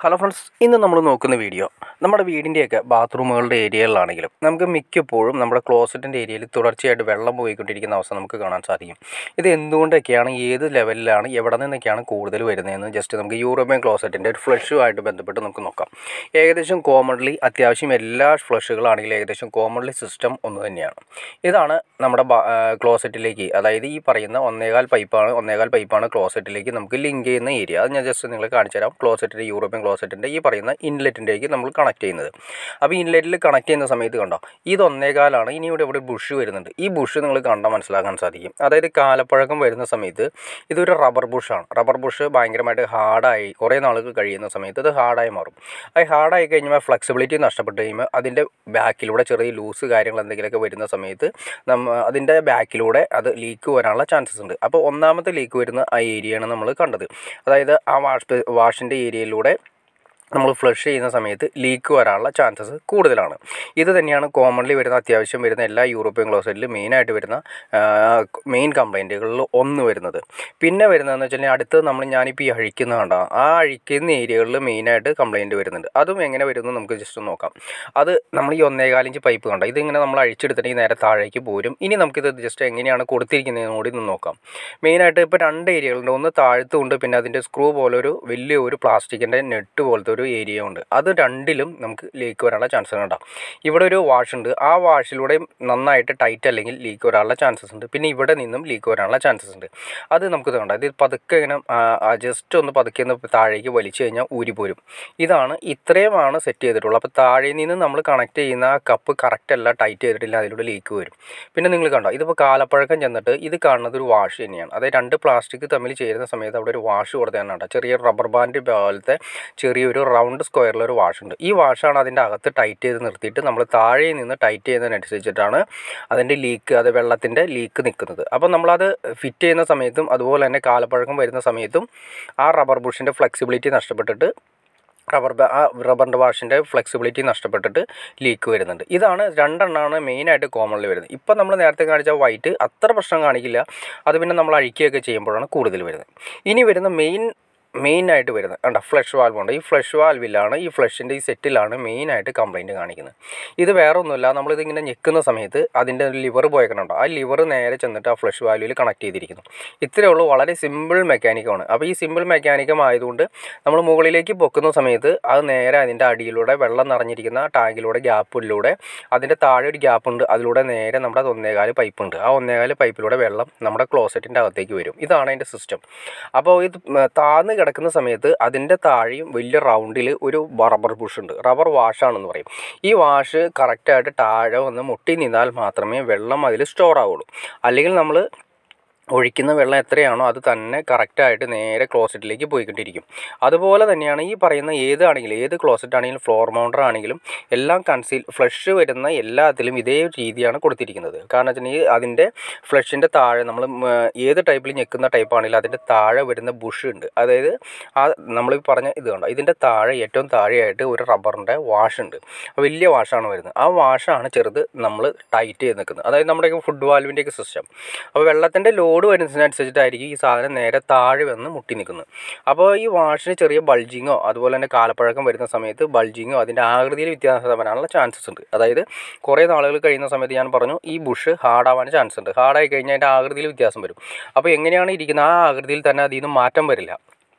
Hello friends, ഇന്ന് നമ്മൾ നോക്കുന്ന വീഡിയോ നമ്മുടെ വീടിൻ്റെയൊക്കെ ബാത്റൂമുകളുടെ ഏരിയകളിലാണെങ്കിലും നമുക്ക് മിക്കപ്പോഴും നമ്മുടെ ക്ലോസറ്റിൻ്റെ ഏരിയയിൽ തുടർച്ചയായിട്ട് വെള്ളം പോയിക്കൊണ്ടിരിക്കുന്ന അവസ്ഥ നമുക്ക് കാണാൻ സാധിക്കും. ഇത് എന്തുകൊണ്ടൊക്കെയാണ്, ഏത് ലെവലിലാണ്, എവിടെ നിന്നൊക്കെയാണ് കൂടുതൽ വരുന്നതെന്ന് ജസ്റ്റ് നമുക്ക് യൂറോപ്യൻ ക്ലോസറ്റിൻ്റെ ഒരു ഫ്ലഷുമായിട്ട് ബന്ധപ്പെട്ട് നമുക്ക് നോക്കാം. ഏകദേശം കോമൺലി അത്യാവശ്യം എല്ലാ ഫ്ലഷുകളാണെങ്കിലും ഏകദേശം കോമൺലി സിസ്റ്റം ഒന്ന് തന്നെയാണ്. ഇതാണ് നമ്മുടെ ക്ലോസറ്റിലേക്ക്, അതായത് ഈ പറയുന്ന ഒന്നേകാൽ പൈപ്പാണ് ക്ലോസറ്റിലേക്ക് നമുക്ക് ലിങ്ക് ചെയ്യുന്ന ഏരിയ. അത് ഞാൻ ജസ്റ്റ് നിങ്ങളെ കാണിച്ചു തരാം. ക്ലോസറ്റിൻ്റെ യൂറോപ്യൻ ക്ലോസറ്റിൻ്റെ ഈ പറയുന്ന ഇൻലെറ്റിൻ്റെക്ക് നമ്മൾ കണക്ട് ചെയ്യുന്നത്. അപ്പോൾ ഇൻലെറ്റിൽ കണക്ട് ചെയ്യുന്ന സമയത്ത് കണ്ടോ, ഇത് ഒന്നേകാലാണ്. ഇനി ഇവിടെ ബുഷ് വരുന്നുണ്ട്. ഈ ബുഷ് നിങ്ങൾ കണ്ടാൽ മനസ്സിലാക്കാൻ സാധിക്കും. അതായത് കാലപ്പഴക്കം വരുന്ന സമയത്ത് ഇതൊരു റബ്ബർ ബുഷാണ്. റബ്ബർ ബുഷ് ഭയങ്കരമായിട്ട് ഹാർഡായി കുറേ നാളുകൾ കഴിയുന്ന സമയത്ത് ഇത് ഹാർഡായി മാറും. അത് ഹാർഡായി കഴിഞ്ഞാൽ ഫ്ലെക്സിബിലിറ്റി നഷ്ടപ്പെട്ട് കഴിയുമ്പോൾ അതിൻ്റെ ബാക്കിലൂടെ ചെറിയ ലൂസ് കാര്യങ്ങൾ എന്തെങ്കിലുമൊക്കെ വരുന്ന സമയത്ത് അതിൻ്റെ ബാക്കിലൂടെ അത് ലീക്ക് വരാനുള്ള ചാൻസസ് ഉണ്ട്. അപ്പോൾ ഒന്നാമത്തെ ലീക്ക് വരുന്ന ആ ഏരിയയാണ് നമ്മൾ കണ്ടത്. അതായത് ആ വാഷിൻ്റെ ഏരിയയിലൂടെ നമ്മൾ ഫ്ലഷ് ചെയ്യുന്ന സമയത്ത് ലീക്ക് വരാനുള്ള ചാൻസസ് കൂടുതലാണ്. ഇത് തന്നെയാണ് കോമൺലി വരുന്ന, അത്യാവശ്യം വരുന്ന എല്ലാ യൂറോപ്യൻ ക്ലോസറ്റിലും മെയിനായിട്ട് വരുന്ന മെയിൻ കംപ്ലൈൻറ്റുകളിൽ ഒന്ന് വരുന്നത്. പിന്നെ വരുന്നതെന്ന് വെച്ചാൽ അടുത്തത് ഞാനിപ്പോൾ ഈ അഴിക്കുന്ന കണ്ട ആ അഴിക്കുന്ന ഏരിയകളിൽ മെയിനായിട്ട് കംപ്ലൈൻറ്റ് വരുന്നുണ്ട്. അതും എങ്ങനെ വരുമെന്ന് നമുക്ക് ജസ്റ്റ് നോക്കാം. അത് നമ്മൾ ഈ 1.25 ഇഞ്ച് പൈപ്പ് കണ്ട ഇതിങ്ങനെ നമ്മൾ അഴിച്ചെടുത്തിട്ടുണ്ടെങ്കിൽ നേരെ താഴേക്ക് പോരും. ഇനി നമുക്കിത് ജസ്റ്റ് എങ്ങനെയാണ് കൊടുത്തിരിക്കുന്നതെന്ന് കൂടി ഒന്ന് നോക്കാം. മെയിനായിട്ട് ഇപ്പോൾ 2 ഏരിയകളുണ്ട്. ഒന്ന് താഴത്തുണ്ട്, പിന്നെ അതിൻ്റെ സ്ക്രൂ പോലെ വലിയൊരു പ്ലാസ്റ്റിക്കിൻ്റെ നെറ്റ് പോലത്തെ ഏരിയ ഉണ്ട്. അത് രണ്ടിലും നമുക്ക് ലീക്ക് വരാനുള്ള ചാൻസസ് ഉണ്ടാകും. ഇവിടെ ഒരു വാഷ് ഉണ്ട്. ആ വാഷിലൂടെ നന്നായിട്ട് ടൈറ്റ് അല്ലെങ്കിൽ ലീക്ക് വരാനുള്ള ചാൻസസ് ഉണ്ട്. പിന്നെ ഇവിടെ നിന്നും ലീക്ക് വരാനുള്ള ചാൻസസ് ഉണ്ട്. അത് നമുക്ക് വേണ്ട. ഇത് പതുക്കെ ഇങ്ങനെ ജസ്റ്റ് ഒന്ന് പതുക്കെ ഒന്ന് താഴേക്ക് വലിച്ചു കഴിഞ്ഞാൽ ഊരിപ്പോരും. ഇത്രയുമാണ് സെറ്റ് ചെയ്തിട്ടുള്ളത്. അപ്പോൾ താഴെ നിന്ന് നമ്മൾ കണക്ട് ചെയ്യുന്ന ആ കപ്പ് കറക്റ്റ് അല്ല, ടൈറ്റ് ചെയ്തിട്ടില്ല, അതിലൂടെ ലീക്ക് വരും. പിന്നെ നിങ്ങൾ കണ്ടോ, ഇതിപ്പോൾ കാലപ്പഴക്കം ചെന്നിട്ട് ഇത് കാണുന്നത് ഒരു വാഷ് തന്നെയാണ്. അതായത് 2 പ്ലാസ്റ്റിക് തമ്മിൽ ചേരുന്ന സമയത്ത് അവിടെ ഒരു വാഷ് കൊടുത്തതാണ് കേട്ടോ. ചെറിയ റബ്ബർ ബാൻഡ് പോലത്തെ ചെറിയൊരു റൗണ്ട് സ്ക്വയറിലൊരു വാഷ് ഉണ്ട്. ഈ വാഷാണ് അതിൻ്റെ അകത്ത് ടൈറ്റ് ചെയ്ത് നിർത്തിയിട്ട് നമ്മൾ താഴെ നിന്ന് ടൈറ്റ് ചെയ്യുന്നതിനനുസരിച്ചിട്ടാണ് അതിൻ്റെ ലീക്ക്, അത് വെള്ളത്തിൻ്റെ ലീക്ക് നിൽക്കുന്നത്. അപ്പോൾ നമ്മളത് ഫിറ്റ് ചെയ്യുന്ന സമയത്തും അതുപോലെ തന്നെ കാലപ്പഴക്കം വരുന്ന സമയത്തും ആ റബ്ബർ ബുഷിൻ്റെ ഫ്ലെക്സിബിലിറ്റി നഷ്ടപ്പെട്ടിട്ട് റബ്ബറിൻ്റെ വാഷിൻ്റെ ഫ്ലെക്സിബിലിറ്റി നഷ്ടപ്പെട്ടിട്ട് ലീക്ക് വരുന്നുണ്ട്. ഇതാണ് 2 എണ്ണമാണ് മെയിനായിട്ട് കോമൺലി വരുന്നത്. ഇപ്പം നമ്മൾ നേരത്തെ കാണിച്ച വൈറ്റ് അത്ര പ്രശ്നം കാണിക്കില്ല. അത് പിന്നെ നമ്മൾ അഴിക്കുകയൊക്കെ ചെയ്യുമ്പോഴാണ് കൂടുതൽ വരുന്നത്. ഇനി വരുന്ന മെയിനായിട്ട് വരുന്നത് കണ്ട ഫ്ലഷ് വാൽവുണ്ട്. ഈ ഫ്ലഷ് വാൽവിലാണ്, ഈ ഫ്ലഷിൻ്റെ ഈ സെറ്റിലാണ് മെയിനായിട്ട് കംപ്ലൈൻറ്റ് കാണിക്കുന്നത്. ഇത് വേറെ ഒന്നുമില്ല, നമ്മളിതിങ്ങനെ ഞെക്കുന്ന സമയത്ത് അതിൻ്റെ ലിവർ പോയേക്കണുണ്ടോ, ആ ലിവർ നേരെ ചെന്നിട്ട് ആ ഫ്ലഷ് വാൽവിൽ കണക്ട് ചെയ്തിരിക്കുന്നു. ഇത്രയേ ഉള്ളൂ. വളരെ സിമ്പിൾ മെക്കാനിക്കമാണ്. അപ്പോൾ ഈ സിമ്പിൾ മെക്കാനിക്കം ആയതുകൊണ്ട് നമ്മൾ മുകളിലേക്ക് പൊക്കുന്ന സമയത്ത് അത് നേരെ അതിൻ്റെ അടിയിലൂടെ വെള്ളം നിറഞ്ഞിരിക്കുന്ന ടാങ്കിലൂടെ ഗ്യാപ്പിലൂടെ അതിൻ്റെ താഴെ ഒരു ഗ്യാപ്പുണ്ട്, അതിലൂടെ നേരെ നമ്മുടെ 1.25 പൈപ്പുണ്ട്. ആ 1.25 പൈപ്പിലൂടെ വെള്ളം നമ്മുടെ ക്ലോസറ്റിൻ്റെ അകത്തേക്ക് വരും. ഇതാണ് അതിൻ്റെ സിസ്റ്റം. അപ്പോൾ ഇത് താഴ്ന്ന് കിടക്കുന്ന സമയത്ത് അതിൻ്റെ താഴെയും വലിയ റൗണ്ടിൽ ഒരു റബ്ബർ ബുഷ് ഉണ്ട്. റബ്ബർ വാഷാണെന്ന് പറയും. ഈ വാഷ് കറക്റ്റായിട്ട് താഴെ വന്ന് മുട്ടി നിന്നാൽ മാത്രമേ വെള്ളം അതിൽ സ്റ്റോർ ആവുള്ളൂ. അല്ലെങ്കിൽ നമ്മൾ ഒഴിക്കുന്ന വെള്ളം എത്രയാണോ അത് തന്നെ കറക്റ്റായിട്ട് നേരെ ക്ലോസറ്റിലേക്ക് പോയിക്കൊണ്ടിരിക്കും. അതുപോലെ തന്നെയാണ് ഈ പറയുന്ന ഏത് ക്ലോസറ്റ് ആണെങ്കിലും ഫ്ലോർ മൗണ്ടർ ആണെങ്കിലും എല്ലാം ഫ്ലഷ് വരുന്ന എല്ലാത്തിലും ഇതേ രീതിയാണ് കൊടുത്തിരിക്കുന്നത്. കാരണം വെച്ചിട്ടുണ്ടെങ്കിൽ അതിൻ്റെ ഫ്ലഷിൻ്റെ താഴെ നമ്മൾ ഏത് ടൈപ്പിൽ ഞെക്കുന്ന ടൈപ്പാണെങ്കിലും അതിൻ്റെ താഴെ വരുന്ന ബുഷ് ഉണ്ട്. അതായത് ആ നമ്മൾ പറഞ്ഞ ഇത് കണ്ടോ, ഇതിൻ്റെ താഴെ ഏറ്റവും താഴെയായിട്ട് ഒരു റബ്ബറിൻ്റെ വാഷ് ഉണ്ട്. വലിയ വാഷാണ് വരുന്നത്. ആ വാഷാണ് ചെറുത് നമ്മൾ ടൈറ്റ് ചെയ്ത് നിൽക്കുന്നത്. അതായത് നമ്മുടെ ഫുഡ് വാൽവിൻ്റെയൊക്കെ സിസ്റ്റം. അപ്പോൾ വെള്ളത്തിൻ്റെ ലോഡ് വരുന്നതിനനുസരിച്ചിട്ടായിരിക്കും ഈ സാധനം നേരെ താഴെ വന്ന് മുട്ടി നിൽക്കുന്നത്. അപ്പോൾ ഈ വാഷിന് ചെറിയ ബൾജിങ്ങോ അതുപോലെ തന്നെ കാലപ്പഴക്കം വരുന്ന സമയത്ത് ബൾജിങ്ങോ അതിൻ്റെ ആകൃതിയിൽ വ്യത്യാസം വരാനുള്ള ചാൻസസ് ഉണ്ട്. അതായത് കുറേ നാളുകൾ കഴിയുന്ന സമയത്ത് ഞാൻ പറഞ്ഞു ഈ ബുഷ് ഹാർഡാവാൻ ചാൻസ് ഉണ്ട്. ഹാർഡായി കഴിഞ്ഞാൽ അതിൻ്റെ ആകൃതിയിൽ വ്യത്യാസം വരും. അപ്പോൾ എങ്ങനെയാണ് ഇരിക്കുന്നത് ആ ആകൃതിയിൽ തന്നെ അതിൽ നിന്ന് മാറ്റം വരില്ല.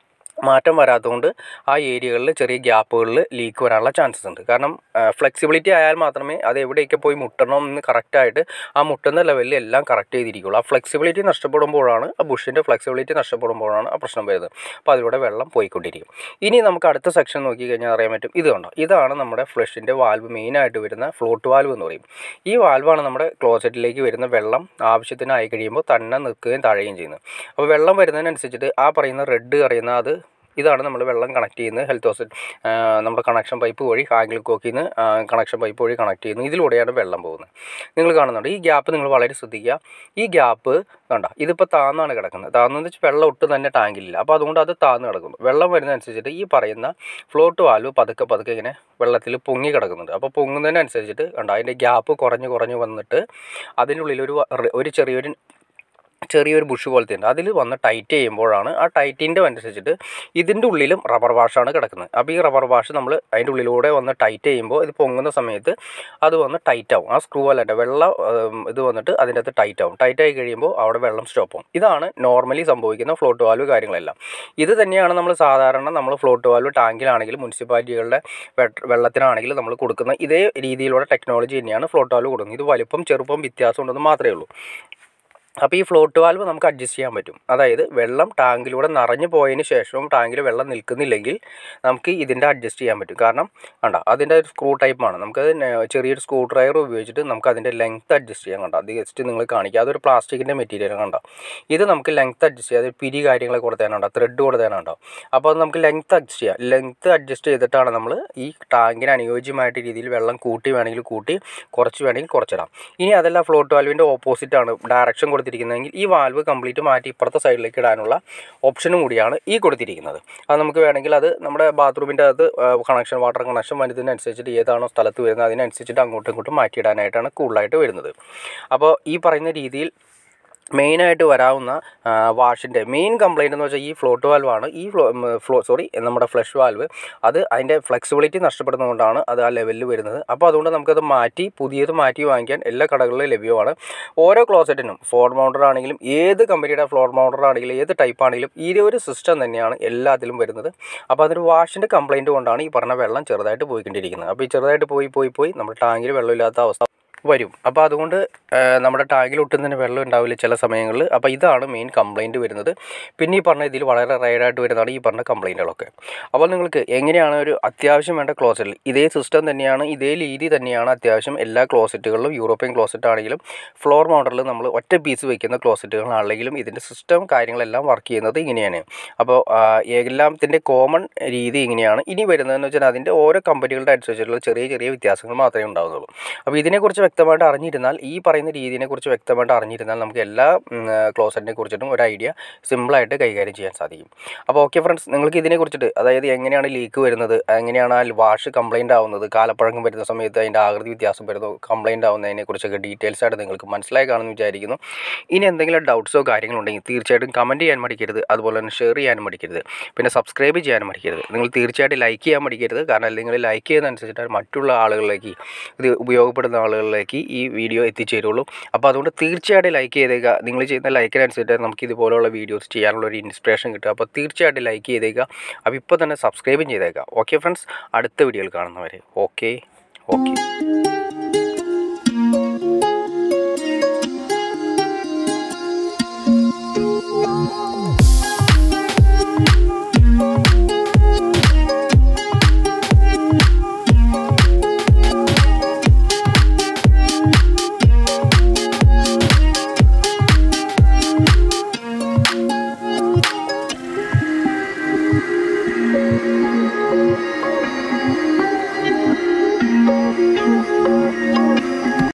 മാറ്റം വരാത്തതുകൊണ്ട് ആ ഏരിയകളിൽ ചെറിയ ഗ്യാപ്പുകളിൽ ലീക്ക് വരാനുള്ള ചാൻസസ് ഉണ്ട്. കാരണം ഫ്ലെക്സിബിലിറ്റി ആയാൽ മാത്രമേ അത് എവിടെയൊക്കെ പോയി മുട്ടണം എന്ന് കറക്റ്റായിട്ട് ആ മുട്ടുന്ന ലെവലിൽ എല്ലാം കറക്റ്റ് ചെയ്തിരിക്കുകയുള്ളൂ. ആ ഫ്ലെക്സിബിലിറ്റി നഷ്ടപ്പെടുമ്പോഴാണ്, ആ ബുഷിൻ്റെ ഫ്ലെക്സിബിലിറ്റി നഷ്ടപ്പെടുമ്പോഴാണ് ആ പ്രശ്നം വരുന്നത്. അപ്പോൾ അതിലൂടെ വെള്ളം പോയിക്കൊണ്ടിരിക്കും. ഇനി നമുക്ക് അടുത്ത സെക്ഷൻ നോക്കി കഴിഞ്ഞാൽ അറിയാൻ പറ്റും. ഇത് കണ്ടോ, ഇതാണ് നമ്മുടെ ഫ്ലഷിൻ്റെ വാൽവ്, മെയിനായിട്ട് വരുന്ന ഫ്ലോട്ട് വാൽവ് എന്ന് പറയും. ഈ വാൽവാണ് നമ്മുടെ ക്ലോസറ്റിലേക്ക് വരുന്ന വെള്ളം ആവശ്യത്തിനായി കഴിയുമ്പോൾ തന്നെ നിൽക്കുകയും താഴുകയും ചെയ്യുന്നത്. അപ്പോൾ വെള്ളം വരുന്നതിനനുസരിച്ചിട്ട് ആ പറയുന്ന റെഡ് അറിയുന്ന ഇതാണ് നമ്മൾ വെള്ളം കണക്ട് ചെയ്യുന്നത്. ഹെൽത്ത് ഹോസ് നമ്മുടെ കണക്ഷൻ പൈപ്പ് വഴി ഹാങ്ങിൽ കോക്കിന്ന് കണക്ഷൻ പൈപ്പ് വഴി കണക്ട് ചെയ്യുന്നു. ഇതിലൂടെയാണ് വെള്ളം പോകുന്നത്. നിങ്ങൾ കാണുന്നുണ്ട് ഈ ഗ്യാപ്പ് നിങ്ങൾ വളരെ ശ്രദ്ധിക്കുക. ഈ ഗ്യാപ്പ് കണ്ട ഇതിപ്പോൾ താന്നാണ് കിടക്കുന്നത്. താന്നെന്ന് വെച്ചാൽ വെള്ളം ഒട്ടും തന്നെ ടാങ്കിലില്ല. അപ്പോൾ അതുകൊണ്ട് അത് താന്ന് കിടക്കുന്നു. വെള്ളം വരുന്നതനുസരിച്ചിട്ട് ഈ പറയുന്ന ഫ്ലോട്ട് വാൽവ് പതുക്കെ ഇങ്ങനെ വെള്ളത്തിൽ പൊങ്ങി കിടക്കുന്നുണ്ട്. അപ്പോൾ പൊങ്ങുന്നതിനനുസരിച്ചിട്ട് കണ്ട അതിൻ്റെ ഗ്യാപ്പ് കുറഞ്ഞ് വന്നിട്ട് അതിനുള്ളിൽ ഒരു ചെറിയൊരു ചെറിയൊരു ബുഷ് പോലത്തെ ഉണ്ട്. അതിൽ വന്ന് ടൈറ്റ് ചെയ്യുമ്പോഴാണ് ആ ടൈറ്റിൻ്റെ അനുസരിച്ചിട്ട് ഇതിൻ്റെ ഉള്ളിലും റബ്ബർ വാഷാണ് കിടക്കുന്നത്. അപ്പോൾ ഈ റബ്ബർ വാഷ് നമ്മൾ അതിൻ്റെ ഉള്ളിലൂടെ വന്ന് ടൈറ്റ് ചെയ്യുമ്പോൾ ഇത് പൊങ്ങുന്ന സമയത്ത് അത് വന്ന് ടൈറ്റ് ആവും. ആ സ്ക്രൂ അല്ലാണ്ട് വെള്ളം ഇത് വന്നിട്ട് അതിൻ്റെ അകത്ത് ടൈറ്റ് ആവും. ടൈറ്റ് ആയി കഴിയുമ്പോൾ അവിടെ വെള്ളം സ്റ്റോപ്പ് ആവും. ഇതാണ് നോർമലി സംഭവിക്കുന്ന ഫ്ലോട്ട് വാൽവ് കാര്യങ്ങളെല്ലാം. ഇത് തന്നെയാണ് നമ്മൾ സാധാരണ നമ്മൾ ഫ്ലോട്ട് വാൽവ് ടാങ്കിലാണെങ്കിലും മുനിസിപ്പാലിറ്റികളുടെ വെള്ളത്തിനാണെങ്കിലും നമ്മൾ കൊടുക്കുന്ന ഇതേ രീതിയിലുള്ള ടെക്നോളജി തന്നെയാണ് ഫ്ലോട്ട് വാൽവ് കൊടുക്കുന്നത്. ഇത് വലിപ്പം ചെറുപ്പം വ്യത്യാസം ഉണ്ടെന്ന് മാത്രമേ ഉള്ളൂ. അപ്പോൾ ഈ ഫ്ലോട്ട് വാൽവ് നമുക്ക് അഡ്ജസ്റ്റ് ചെയ്യാൻ പറ്റും. അതായത് വെള്ളം ടാങ്കിലൂടെ നിറഞ്ഞു പോയതിന് ശേഷവും ടാങ്കിൽ വെള്ളം നിൽക്കുന്നില്ലെങ്കിൽ നമുക്ക് ഇതിൻ്റെ അഡ്ജസ്റ്റ് ചെയ്യാൻ പറ്റും. കാരണം കണ്ട അതിൻ്റെ ഒരു സ്ക്രൂ ടൈപ്പാണ്. നമുക്കത് ചെറിയൊരു സ്ക്രൂ ഡ്രൈവർ ഉപയോഗിച്ചിട്ട് നമുക്ക് അതിൻ്റെ ലെങ്ത്ത് അഡ്ജസ്റ്റ് ചെയ്യാൻ. കണ്ട അത് ജസ്റ്റ് നിങ്ങൾ കാണിക്കുക. അതൊരു പ്ലാസ്റ്റിക്കിൻ്റെ മെറ്റീരിയൽ കണ്ട. ഇത് നമുക്ക് ലെങ്ത്ത് അഡ്ജസ്റ്റ് ചെയ്യാം. അത് പിരി കാര്യങ്ങളൊക്കെ കൊടുത്തേനുണ്ടോ, ത്രെഡ് കൊടുത്തേനുണ്ടോ. അപ്പോൾ അത് നമുക്ക് ലെങ്ത്ത് അഡ്ജസ്റ്റ് ചെയ്യാം. ലെങ്ത്ത് അഡ്ജസ്റ്റ് ചെയ്തിട്ടാണ് നമ്മൾ ഈ ടാങ്കിന് അനുയോജ്യമായിട്ട് രീതിയിൽ വെള്ളം കൂട്ടി വേണമെങ്കിൽ കൂട്ടി, കുറച്ച് വേണമെങ്കിൽ കുറച്ചിടാം. ഇനി അതല്ല ഫ്ലോട്ട് വാൽവിൻ്റെ ഓപ്പോസിറ്റാണ് ഡയറക്ഷൻ കൊടുത്തിരിക്കുന്നതെങ്കിൽ ഈ വാൽവ് കംപ്ലീറ്റ് മാറ്റി ഇപ്പുറത്തെ സൈഡിലേക്ക് ഇടാനുള്ള ഓപ്ഷനും കൂടിയാണ് ഈ കൊടുത്തിരിക്കുന്നത്. അത് നമുക്ക് വേണമെങ്കിൽ അത് നമ്മുടെ ബാത്റൂമിൻ്റെ അകത്ത് കണക്ഷൻ, വാട്ടർ കണക്ഷൻ വരുന്നതിനനുസരിച്ചിട്ട് ഏതാണോ സ്ഥലത്ത് വരുന്നത് അതിനനുസരിച്ചിട്ട് അങ്ങോട്ടും ഇങ്ങോട്ടും മാറ്റിയിടാനായിട്ടാണ് കൂടുതലായിട്ട് വരുന്നത്. അപ്പോൾ ഈ പറയുന്ന രീതിയിൽ മെയിനായിട്ട് വരാവുന്ന വാഷിൻ്റെ മെയിൻ കംപ്ലയിൻ്റ് എന്ന് വെച്ചാൽ ഈ ഫ്ലോട്ട് വാൽവാണ്. ഈ നമ്മുടെ ഫ്ലഷ് വാൽവ് അത് അതിൻ്റെ ഫ്ലെക്സിബിലിറ്റി നഷ്ടപ്പെടുന്നതുകൊണ്ടാണ് അത് ആ ലെവലിൽ വരുന്നത്. അപ്പോൾ അതുകൊണ്ട് നമുക്കത് മാറ്റി പുതിയത് മാറ്റി വാങ്ങിക്കാൻ എല്ലാ കടകളിലും ലഭ്യമാണ്. ഓരോ ക്ലോസറ്റിനും ഫ്ലോർ മൗണ്ടർ ആണെങ്കിലും ഏത് കമ്പനിയുടെ ഫ്ലോർ മൗണ്ടർ ആണെങ്കിലും ഏത് ടൈപ്പ് ആണെങ്കിലും ഈ ഒരു സിസ്റ്റം തന്നെയാണ് എല്ലാത്തിലും വരുന്നത്. അപ്പോൾ അതൊരു വാഷിൻ്റെ കംപ്ലയിൻറ്റ് കൊണ്ടാണ് ഈ പറഞ്ഞ വെള്ളം ചെറുതായിട്ട് പോയിക്കൊണ്ടിരിക്കുന്നത്. അപ്പോൾ ഈ ചെറുതായിട്ട് പോയി നമ്മുടെ ടാങ്കിൽ വെള്ളമില്ലാത്ത അവസ്ഥ വരും. അപ്പോൾ അതുകൊണ്ട് നമ്മുടെ ടാങ്കിൽ ഒട്ടും തന്നെ വെള്ളം ഉണ്ടാവില്ല ചില സമയങ്ങളിൽ. അപ്പോൾ ഇതാണ് മെയിൻ കംപ്ലയിൻറ്റ് വരുന്നത്. പിന്നെ ഈ പറഞ്ഞ ഇതിൽ വളരെ റെയറായിട്ട് വരുന്നതാണ് ഈ പറഞ്ഞ കംപ്ലയിൻറ്റുകളൊക്കെ. അപ്പോൾ നിങ്ങൾക്ക് എങ്ങനെയാണ് ഒരു അത്യാവശ്യം വേണ്ട ക്ലോസറ്റിൽ ഇതേ സിസ്റ്റം തന്നെയാണ്, ഇതേ രീതി തന്നെയാണ് അത്യാവശ്യം എല്ലാ ക്ലോസറ്റുകളിലും. യൂറോപ്യൻ ക്ലോസറ്റ് ആണെങ്കിലും ഫ്ലോർ മൗണ്ടറിൽ നമ്മൾ ഒറ്റ പീസ് വയ്ക്കുന്ന ക്ലോസറ്റുകളാണെങ്കിലും ഇതിൻ്റെ സിസ്റ്റം കാര്യങ്ങളെല്ലാം വർക്ക് ചെയ്യുന്നത് ഇങ്ങനെയാണ്. അപ്പോൾ എല്ലാത്തിൻ്റെ കോമൺ രീതി ഇങ്ങനെയാണ്. ഇനി വരുന്നതെന്ന് വെച്ചാൽ അതിൻ്റെ ഓരോ കമ്പനികളുടെ അനുസരിച്ചുള്ള ചെറിയ ചെറിയ വ്യത്യാസങ്ങൾ മാത്രമേ ഉണ്ടാകുന്നുള്ളൂ. അപ്പോൾ ഇതിനെക്കുറിച്ച് വ്യക്തമായിട്ട് അറിഞ്ഞിരുന്നാൽ, ഈ പറയുന്ന രീതിയെക്കുറിച്ച് വ്യക്തമായിട്ട് അറിഞ്ഞിരുന്നാൽ നമുക്ക് എല്ലാ ക്ലോസറ്റിനെ കുറിച്ചിട്ടും ഒരു ഐഡിയ സിമ്പിളായിട്ട് കൈകാര്യം ചെയ്യാൻ സാധിക്കും. അപ്പോൾ ഓക്കെ ഫ്രണ്ട്സ്, നിങ്ങൾക്ക് ഇതിനെക്കുറിച്ചിട്ട് അതായത് എങ്ങനെയാണ് ലീക്ക് വരുന്നത്, എങ്ങനെയാണ് ആ വാഷ് കംപ്ലയിൻ്റ് ആവുന്നത്, കാലപ്പഴക്കം വരുന്ന സമയത്ത് അതിൻ്റെ ആകൃതി വ്യത്യാസം വരുന്നു, കംപ്ലയിൻ്റ് ആവുന്നതിനെക്കുറിച്ചൊക്കെ ഡീറ്റെയിൽസ് ആയിട്ട് നിങ്ങൾക്ക് മനസ്സിലായി കാണുമെന്ന് വിചാരിക്കുന്നു. ഇനി എന്തെങ്കിലും ഡൗട്ട്സോ കാര്യങ്ങളോ ഉണ്ടെങ്കിൽ തീർച്ചയായിട്ടും കമൻറ്റ് ചെയ്യാൻ മടിക്കരുത്. അതുപോലെ തന്നെ ഷെയർ ചെയ്യാനും മടിക്കരുത്. പിന്നെ സബ്സ്ക്രൈബ് ചെയ്യാനും മടിക്കരുത്. നിങ്ങൾ തീർച്ചയായിട്ടും ലൈക്ക് ചെയ്യാൻ മടിക്കരുത്. കാരണം നിങ്ങൾ ലൈക്ക് ചെയ്യുന്നതനുസരിച്ചിട്ട് മറ്റുള്ള ആളുകളിലേക്ക്, ഇത് ഉപയോഗപ്പെടുന്ന ആളുകളിലേക്ക് ഈ വീഡിയോ എത്തിച്ചേരുള്ളൂ. അപ്പോൾ അതുകൊണ്ട് തീർച്ചയായിട്ടും ലൈക്ക് ചെയ്തേക്കുക. നിങ്ങൾ ചെയ്യുന്ന ലൈക്കിനനുസരിച്ച് നമുക്ക് ഇതുപോലുള്ള വീഡിയോസ് ചെയ്യാനുള്ള ഒരു ഇൻസ്പിറേഷൻ കിട്ടുക. അപ്പോൾ തീർച്ചയായിട്ടും ലൈക്ക് ചെയ്തേക്കുക. അപ്പോൾ ഇപ്പോൾ തന്നെ സബ്സ്ക്രൈബും ചെയ്തേക്കുക. ഓക്കെ ഫ്രണ്ട്സ്, അടുത്ത വീഡിയോയിൽ കാണുന്നവരെ ഓക്കെ.